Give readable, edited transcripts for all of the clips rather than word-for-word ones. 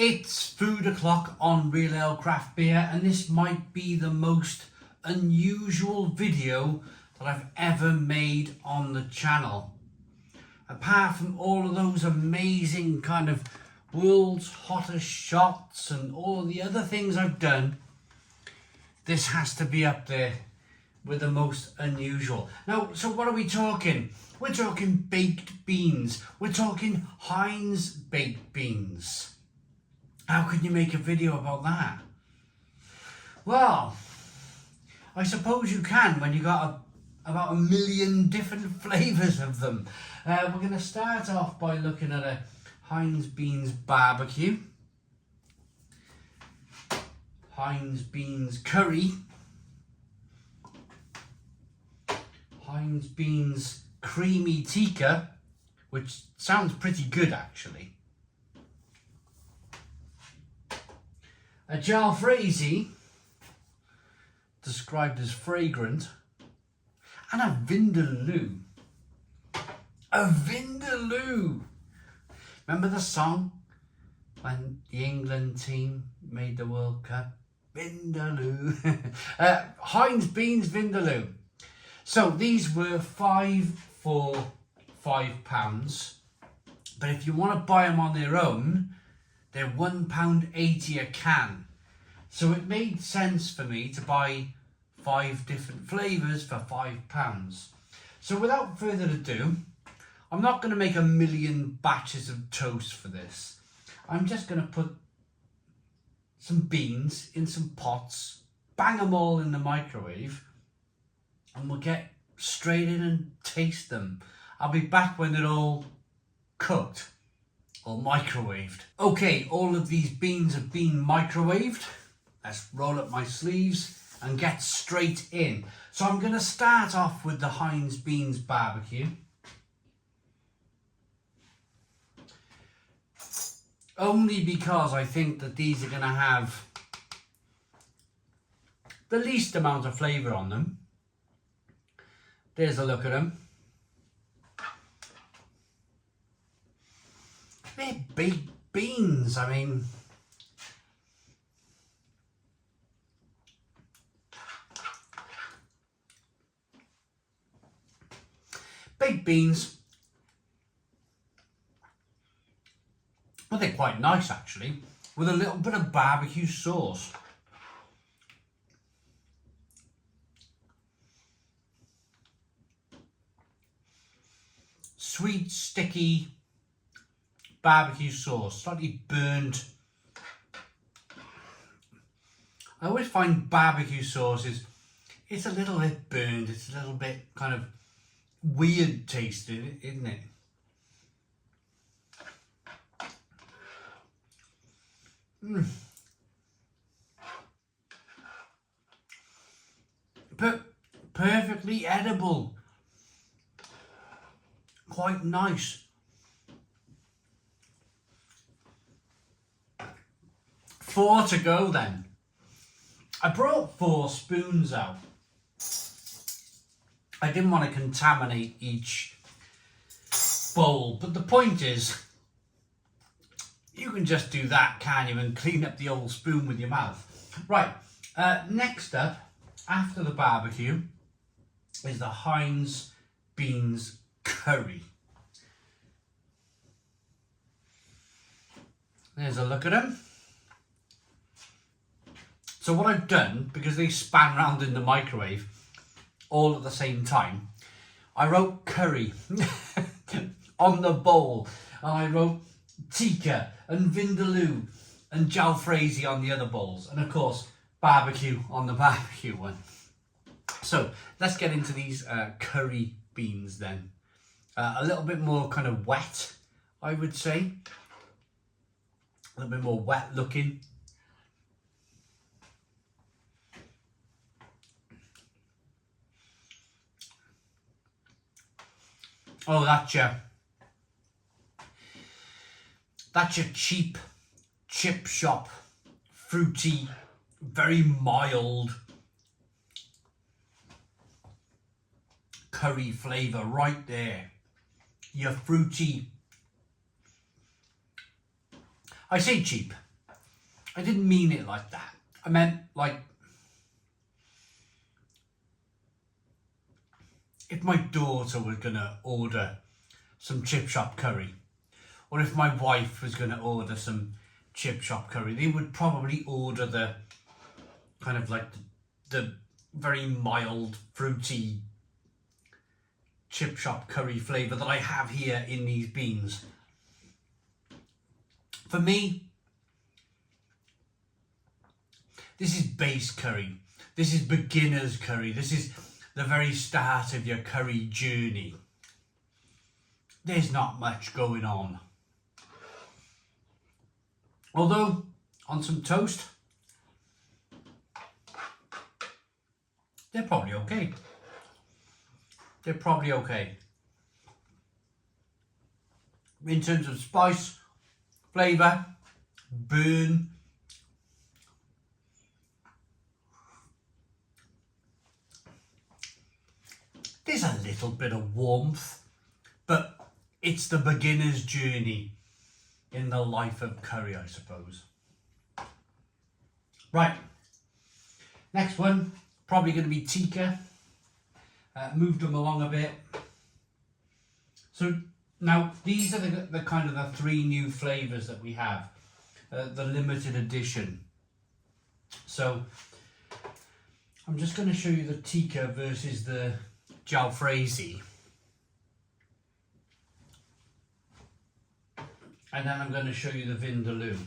It's food o'clock on Real Ale Craft Beer, and this might be the most unusual video that I've ever made on the channel. Apart from all of those amazing kind of world's hottest shots and all the other things I've done, this has to be up there with the most unusual. Now, so what are we talking? We're talking baked beans. We're talking Heinz baked beans. How can you make a video about that? Well, I suppose you can when you got about 1 million different flavours of them. We're going to start off by looking at a Heinz Beanz Barbeque, Heinz Beanz Curry, Heinz Beanz Creamy Tikka, which sounds pretty good actually, a Jalfrezi, described as fragrant, and a Vindaloo. A Vindaloo! Remember the song when the England team made the World Cup? Vindaloo. Heinz Beanz Vindaloo. So these were 5 for £5. But if you want to buy them on their own, they're £1.80 a can. So it made sense for me to buy 5 different flavours for £5. So without further ado, I'm not going to make 1 million batches of toast for this. I'm just going to put some beans in some pots, bang them all in the microwave, and we'll get straight in and taste them. I'll be back when they're all cooked or microwaved. Okay, all of these beans have been microwaved. Let's roll up my sleeves and get straight in. So I'm going to start off with the Heinz Beanz Barbeque. Only because I think that these are going to have the least amount of flavour on them. There's a look at them. They're baked beans, I mean. Baked beans. Well, they're quite nice actually, with a little bit of barbecue sauce. Sweet, sticky barbecue sauce, slightly burnt. I always find barbecue sauces, it's a little bit burnt, it's a little bit kind of weird tasting, isn't it? Perfectly edible. Quite nice. 4 to go then. I brought 4 spoons out. I didn't want to contaminate each bowl, but the point is, you can just do that, can't you, and clean up the old spoon with your mouth. Right, next up, after the barbecue, is the Heinz Beanz Curry. There's a look at them. So what I've done, because they span round in the microwave all at the same time, I wrote curry on the bowl, and I wrote Tikka and Vindaloo and Jalfrezi on the other bowls, and of course barbecue on the barbecue one. So let's get into these curry beans then. A little bit more kind of wet, I would say. A little bit more wet looking. Oh, that's your cheap chip shop, fruity, very mild curry flavour right there. Your fruity, I say cheap, I didn't mean it like that. I meant like if my daughter was going to order some chip shop curry, or if my wife was going to order some chip shop curry, they would probably order the kind of like the very mild, fruity chip shop curry flavour that I have here in these beans. For me, this is base curry. This is beginner's curry. This is the very start of your curry journey. There's not much going on. Although, on some toast, they're probably okay. They're probably okay. In terms of spice, flavour, burn, there's a little bit of warmth, but it's the beginner's journey in the life of curry, I suppose. Right, next one, probably going to be tikka. Moved them along a bit. So now these are the kind of the three new flavours that we have, the limited edition. So I'm just going to show you the tikka versus the Jalfrezi, and then I'm going to show you the Vindaloo.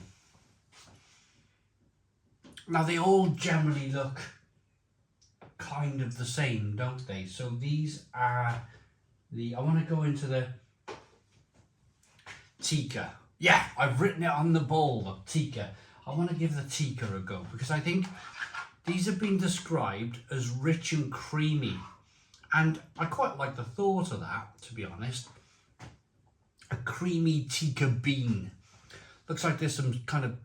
Now they all generally look kind of the same, don't they? So these are the, I want to go into the tikka. Yeah, I've written it on the bowl, the tikka. I want to give the tikka a go because I think these have been described as rich and creamy. And I quite like the thought of that, to be honest. A creamy tikka bean. Looks like there's some kind of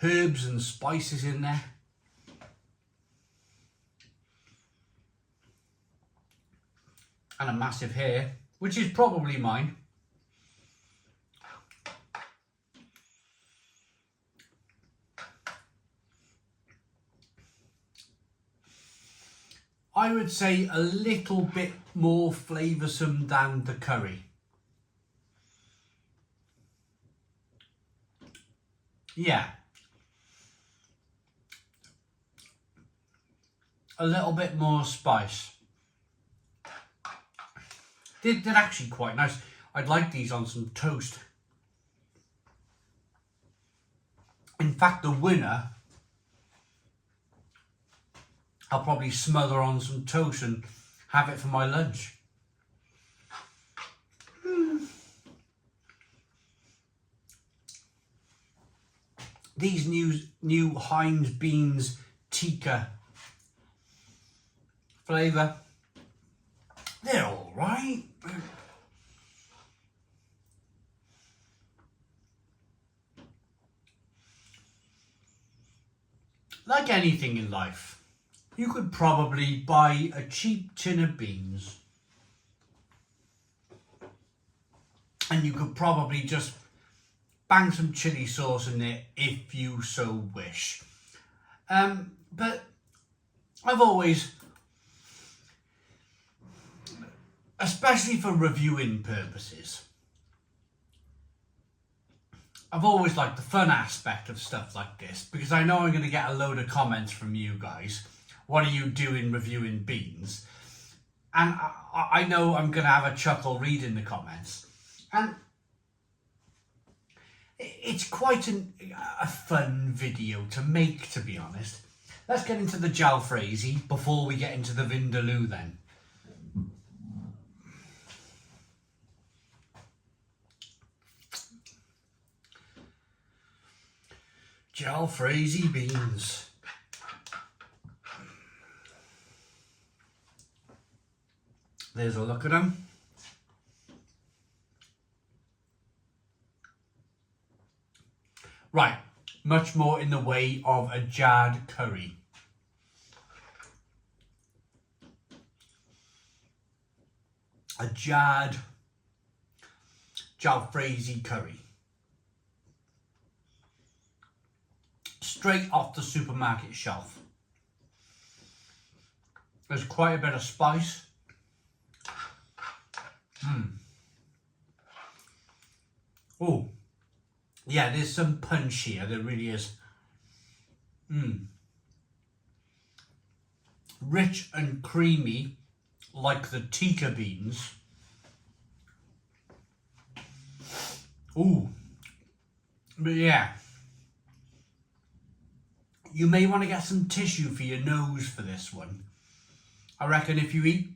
herbs and spices in there. And a massive hair, which is probably mine. I would say a little bit more flavoursome than the curry. Yeah. A little bit more spice. They're actually quite nice. I'd like these on some toast. In fact, the winner, I'll probably smother on some toast and have it for my lunch. These new Heinz Beanz Tikka flavour, they're all right. Like anything in life, you could probably buy a cheap tin of beans and you could probably just bang some chili sauce in there if you so wish. But I've always, especially for reviewing purposes, I've always liked the fun aspect of stuff like this because I know I'm going to get a load of comments from you guys. What are you doing reviewing beans? And I know I'm going to have a chuckle reading the comments. And it's quite a fun video to make, to be honest. Let's get into the Jalfrezi before we get into the Vindaloo then. Jalfrezi beans. There's a look at them. Right, much more in the way of a jarred curry. A jarred Jalfrezi curry. straight off the supermarket shelf. There's quite a bit of spice. Oh, yeah, there's some punch here, there really is. Rich and creamy, like the tikka beans. Ooh, but yeah, you may want to get some tissue for your nose for this one. I reckon if you eat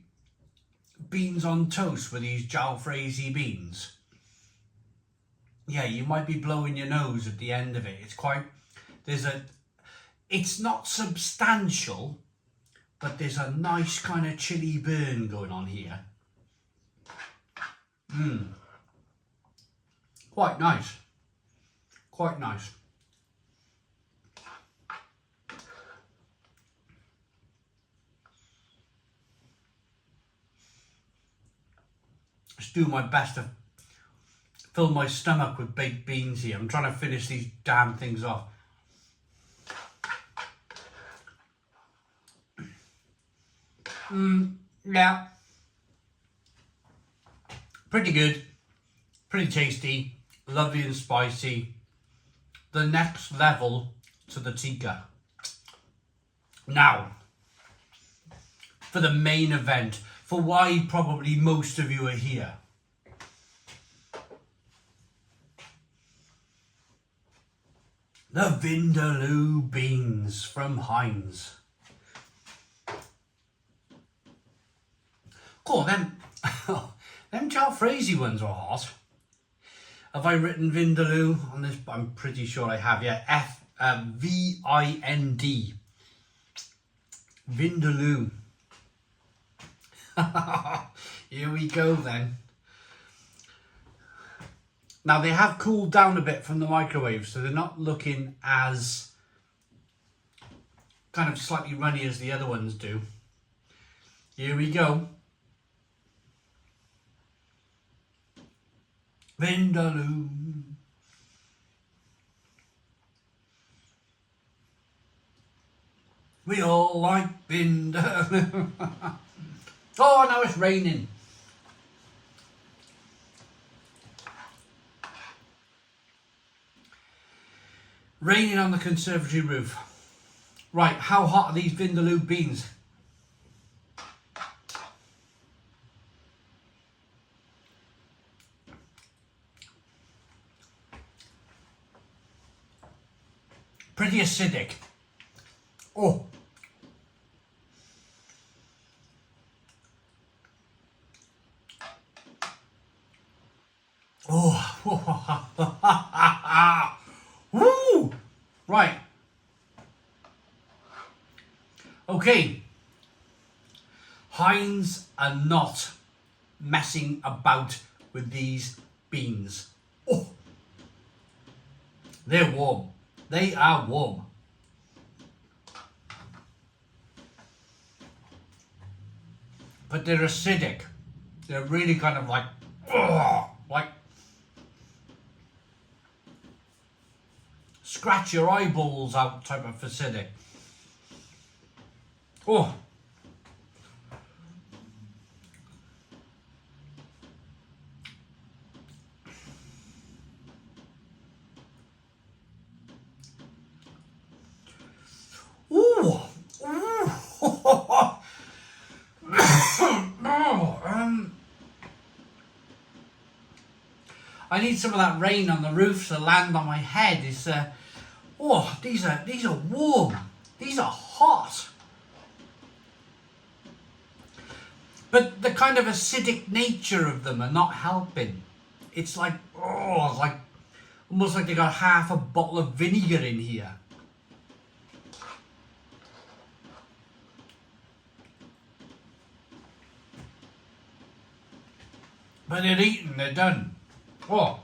beans on toast with these Jalfrezi beans, yeah, you might be blowing your nose at the end of it. It's quite, it's not substantial, but there's a nice kind of chilly burn going on here. Quite nice. Quite nice. Just do my best to fill my stomach with baked beans here. I'm trying to finish these damn things off. Yeah. Pretty good. Pretty tasty. Lovely and spicy. The next level to the tikka. Now, for the main event, for why probably most of you are here. The Vindaloo beans from Heinz. Cool, them Jalfrezi ones are hot. Have I written Vindaloo on this? I'm pretty sure I have, yeah. V-I-N-D. Vindaloo. Here we go then. Now they have cooled down a bit from the microwave, so they're not looking as kind of slightly runny as the other ones do. Here we go. Vindaloo. We all like Vindaloo. Oh, now it's raining. Raining on the conservatory roof. Right, how hot are these Vindaloo beans? Pretty acidic. Oh. Oh. Woo! Right. Okay. Heinz are not messing about with these beans. Oh. They're warm. They are warm. But they're acidic. They're really kind of like scratch your eyeballs out type of acidic. Oh. Ooh. I need some of that rain on the roof to land on my head. It's oh, these are warm. These are hot. But the kind of acidic nature of them are not helping. It's like, oh, it's like almost like they got half a bottle of vinegar in here. But they're eaten, they're done. Oh.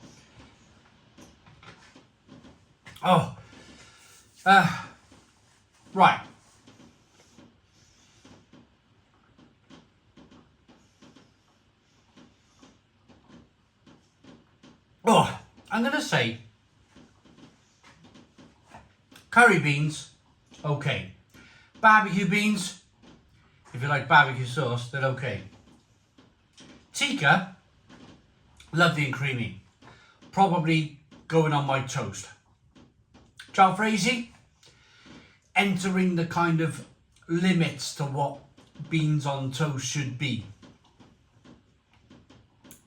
Oh. Right. Oh, I'm going to say Curry beans, okay. Barbecue beans, if you like barbecue sauce, they're okay. Tikka, lovely and creamy. Probably going on my toast. Jalfrezi, entering the kind of limits to what beans on toast should be.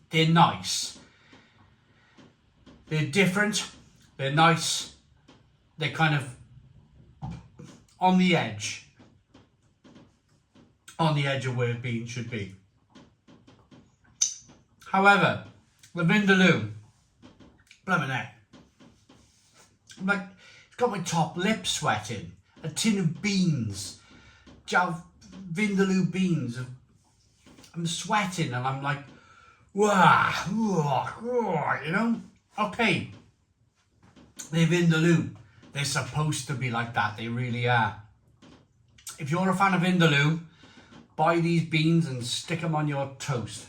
They're nice. They're different. They're nice. They're kind of on the edge. On the edge of where beans should be. However, the Vindaloo, blimey neck. I'm like, it's got my top lip sweating. A tin of beans. Vindaloo beans. I'm sweating and I'm like, wah, you know? Okay. They're Vindaloo. They're supposed to be like that. They really are. If you're a fan of Vindaloo, buy these beans and stick them on your toast.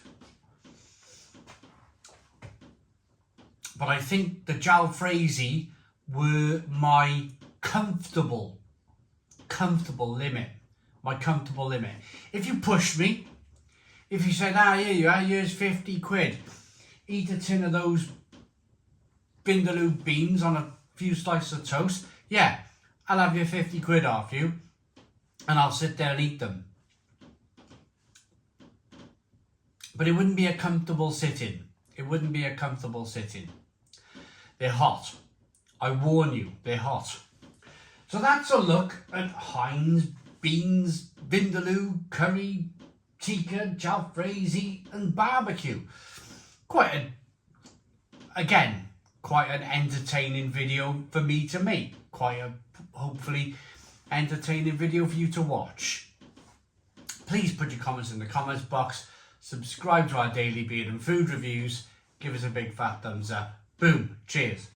But I think the Jalfrezi were my comfortable limit. My comfortable limit. If you pushed me, if you said, here you are, here's 50 quid. Eat a tin of those Vindaloo beans on a few slices of toast. Yeah, I'll have your 50 quid off you. And I'll sit there and eat them. But it wouldn't be a comfortable sitting. It wouldn't be a comfortable sitting. They're hot. I warn you, they're hot. So that's a look at Heinz Beanz Vindaloo, Curry, Tikka, Jalfrezi and Barbecue. Quite an entertaining video for me to make. Quite a, hopefully, entertaining video for you to watch. Please put your comments in the comments box. Subscribe to our daily beer and food reviews. Give us a big fat thumbs up. Boom. Cheers.